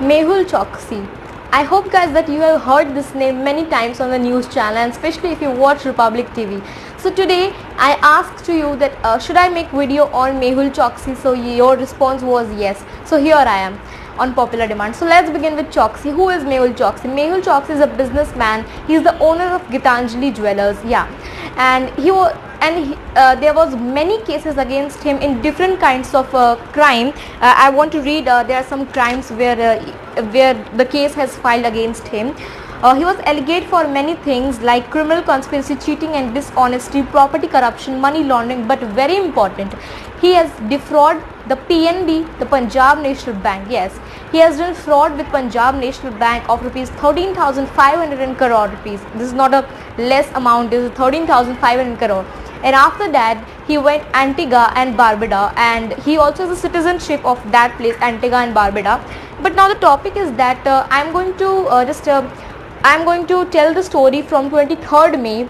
Mehul Choksi. I hope guys that you have heard this name many times on the news channel, and especially if you watch Republic TV. So today I asked to you that should I make video on Mehul Choksi, so your response was yes. So here I am on popular demand. So let's begin with Choksi. Who is Mehul Choksi? Mehul Choksi is a businessman. He is the owner of Gitanjali Jewellers. Yeah, and there was many cases against him in different kinds of crime. I want to read. There are some crimes where the case has filed against him. He was alleged for many things like criminal conspiracy, cheating and dishonesty, property corruption, money laundering, but very important, he has defrauded the PNB, the Punjab National Bank. Yes, he has done fraud with Punjab National Bank of rupees 13,500 crore rupees. This is not a less amount, this is 13,500 crore. And after that, he went Antigua and Barbuda, and he also has a citizenship of that place, Antigua and Barbuda. But now the topic is that I'm going to tell the story from 23rd May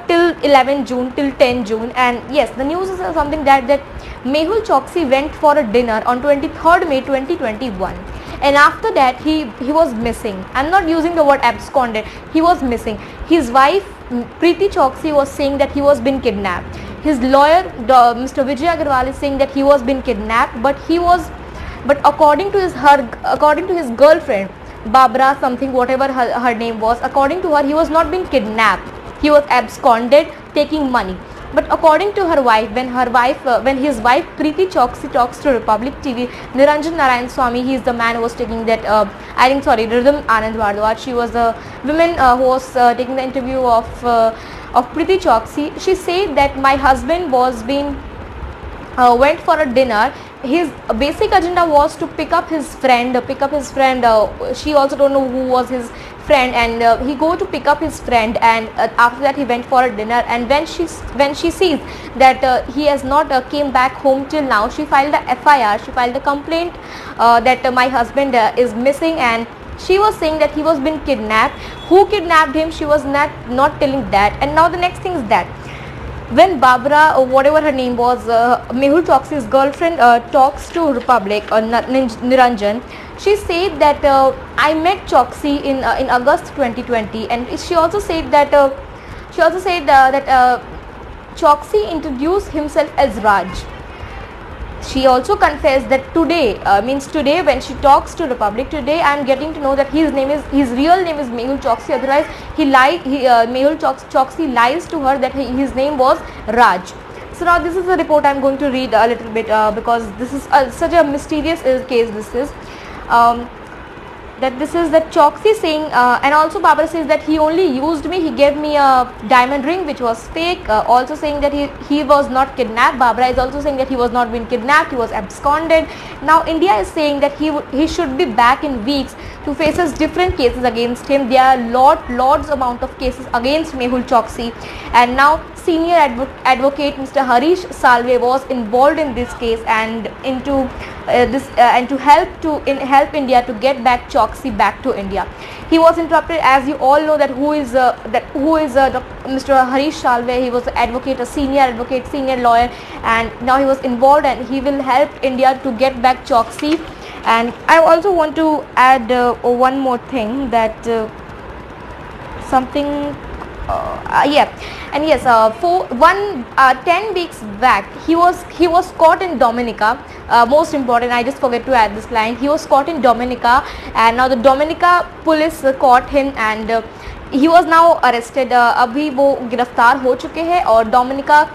till 11 June till 10 June. And yes, the news is something that Mehul Choksi went for a dinner on 23rd May 2021, and after that he was missing. I'm not using the word absconded, he was missing. His wife Preeti Choksi was saying that he was been kidnapped. His lawyer Mr. Vijay Agarwal is saying that he was been kidnapped, but according to his girlfriend Babra something, whatever her name was, according to her, he was not being kidnapped, he was absconded taking money. But according to her wife, when his wife Preeti Choksi talks to Republic TV, Niranjan Narayan Swamy, he is the man who was taking that Rhythm Anand Bhardwaj, she was the woman who was taking the interview of Preeti Choksi. She said that my husband went for a dinner. His basic agenda was to pick up his friend. She also don't know who was his friend, and he go to pick up his friend, and after that he went for a dinner. And when she sees that he has not came back home till now, she filed a FIR. She filed a complaint that my husband is missing, and she was saying that he was been kidnapped. Who kidnapped him? She was not telling that. And now the next thing is that when Babra, or whatever her name was, Mehul Choksi's girlfriend, talks to Republic, Niranjan, she said that I met Choksi in August 2020, and she also said that Choksi introduced himself as Raj. She also confessed that today when she talks to Republic, today I am getting to know that his real name is Mehul Choksi. Otherwise, Mehul Choksi lies to her that his name was Raj. So now this is the report I am going to read a little bit because this is such a mysterious case. This is that Choksi saying, and also Babra says that he only used me, he gave me a diamond ring which was fake, also saying that he was not kidnapped. Babra is also saying that he was not been kidnapped, he was absconded. Now India is saying that he should be back in weeks to faces different cases against him. There are lots amount of cases against Mehul Choksi, and now senior advocate Mr. Harish Salve was involved in this case and to help India to get back Choksi back to India. He was interrupted, as you all know, that who is Mr. Harish Salve. He was a senior advocate, senior lawyer, and now he was involved and he will help India to get back Choksi. And I also want to add one more thing, that for 10 weeks back he was caught in Dominica. Most important, I just forget to add this line, he was caught in Dominica, and now the Dominica police caught him, and he was now arrested. अभी वो गिरफ्तार हो चुके हैं, और Dominica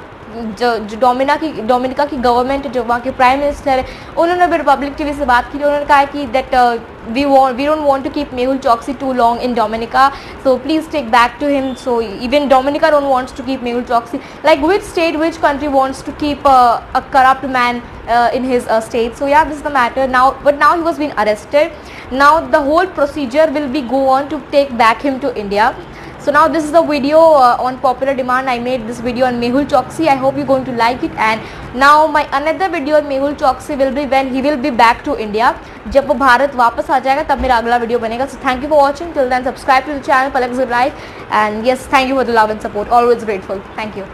की government, जो वहाँ के प्राइम मिनिस्टर है, उन्होंने भी रिपब्लिक टीवी से बात की. उन्होंने कहा कि that we don't want to keep Mehul Choksi too long in Dominica, so please take back to him. So even Dominica don't wants to keep Mehul Choksi. Like which country wants to keep a corrupt man in his state? So yeah, this is the matter now. But now he was being arrested. Now the whole procedure will be go on to take back him to India. So now this is the video on popular demand. I made this video on Mehul Choksi. I hope you're going to like it. And now my another video on Mehul Choksi will be when he will be back to India. जब वो भारत वापस आ जाएगा तब मेरा अगला video बनेगा. So thank you for watching. Till then, subscribe to the channel Palak Zib Life. And yes, thank you for the love and support. Always grateful. Thank you.